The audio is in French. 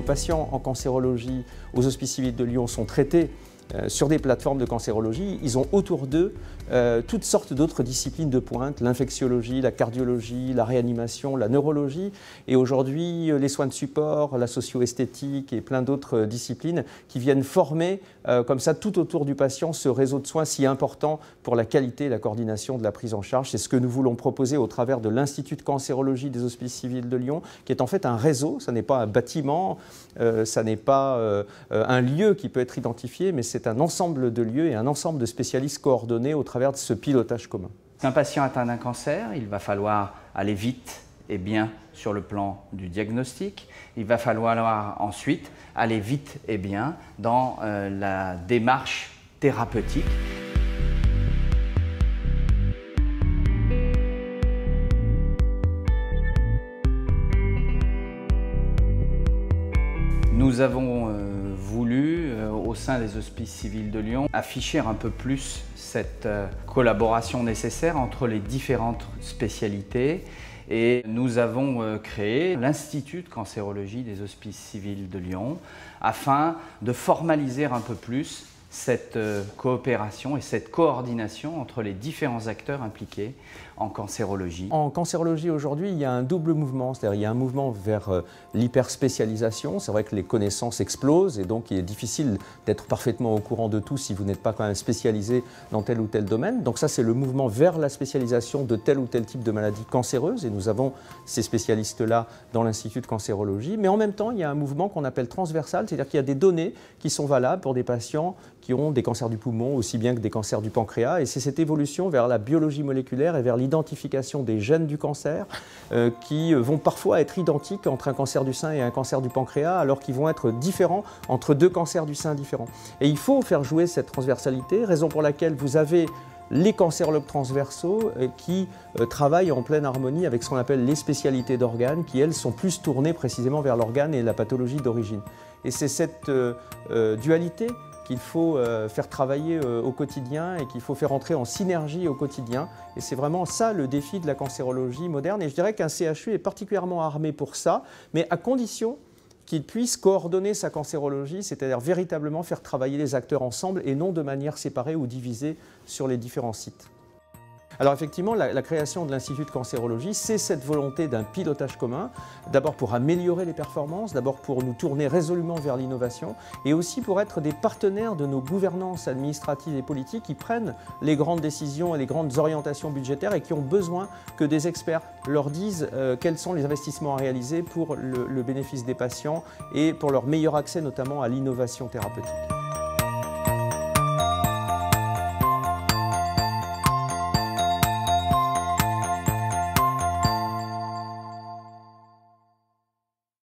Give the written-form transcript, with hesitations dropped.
patients en cancérologie aux Hospices civils de Lyon sont traités sur des plateformes de cancérologie, ils ont autour d'eux toutes sortes d'autres disciplines de pointe, l'infectiologie, la cardiologie, la réanimation, la neurologie, et aujourd'hui les soins de support, la socio-esthétique et plein d'autres disciplines qui viennent former comme ça tout autour du patient ce réseau de soins si important pour la qualité et la coordination de la prise en charge. C'est ce que nous voulons proposer au travers de l'Institut de cancérologie des Hospices civils de Lyon, qui est en fait un réseau, ça n'est pas un bâtiment, ça n'est pas un lieu qui peut être identifié, mais c'est un ensemble de lieux et un ensemble de spécialistes coordonnés au travers de ce pilotage commun. Un patient atteint d'un cancer, il va falloir aller vite et bien sur le plan du diagnostic. Il va falloir ensuite aller vite et bien dans la démarche thérapeutique. Nous avons voulu, au sein des Hospices civils de Lyon, afficher un peu plus cette collaboration nécessaire entre les différentes spécialités. Et nous avons créé l'Institut de cancérologie des Hospices civils de Lyon afin de formaliser un peu plus cette coopération et cette coordination entre les différents acteurs impliqués en cancérologie. En cancérologie aujourd'hui, il y a un double mouvement, c'est-à-dire il y a un mouvement vers l'hyperspécialisation. C'est vrai que les connaissances explosent et donc il est difficile d'être parfaitement au courant de tout si vous n'êtes pas quand même spécialisé dans tel ou tel domaine. Donc ça, c'est le mouvement vers la spécialisation de tel ou tel type de maladie cancéreuse et nous avons ces spécialistes-là dans l'Institut de cancérologie. Mais en même temps, il y a un mouvement qu'on appelle transversal, c'est-à-dire qu'il y a des données qui sont valables pour des patients qui ont des cancers du poumon aussi bien que des cancers du pancréas. Et c'est cette évolution vers la biologie moléculaire et vers l'identification des gènes du cancer qui vont parfois être identiques entre un cancer du sein et un cancer du pancréas, alors qu'ils vont être différents entre deux cancers du sein différents. Et il faut faire jouer cette transversalité, raison pour laquelle vous avez les cancérologues transversaux qui travaillent en pleine harmonie avec ce qu'on appelle les spécialités d'organes, qui elles sont plus tournées précisément vers l'organe et la pathologie d'origine. Et c'est cette dualité qu'il faut faire travailler au quotidien et qu'il faut faire entrer en synergie au quotidien. Et c'est vraiment ça le défi de la cancérologie moderne. Et je dirais qu'un CHU est particulièrement armé pour ça, mais à condition qu'il puisse coordonner sa cancérologie, c'est-à-dire véritablement faire travailler les acteurs ensemble et non de manière séparée ou divisée sur les différents sites. Alors effectivement, la création de l'Institut de cancérologie, c'est cette volonté d'un pilotage commun, d'abord pour améliorer les performances, d'abord pour nous tourner résolument vers l'innovation et aussi pour être des partenaires de nos gouvernances administratives et politiques qui prennent les grandes décisions et les grandes orientations budgétaires et qui ont besoin que des experts leur disent quels sont les investissements à réaliser pour le bénéfice des patients et pour leur meilleur accès notamment à l'innovation thérapeutique.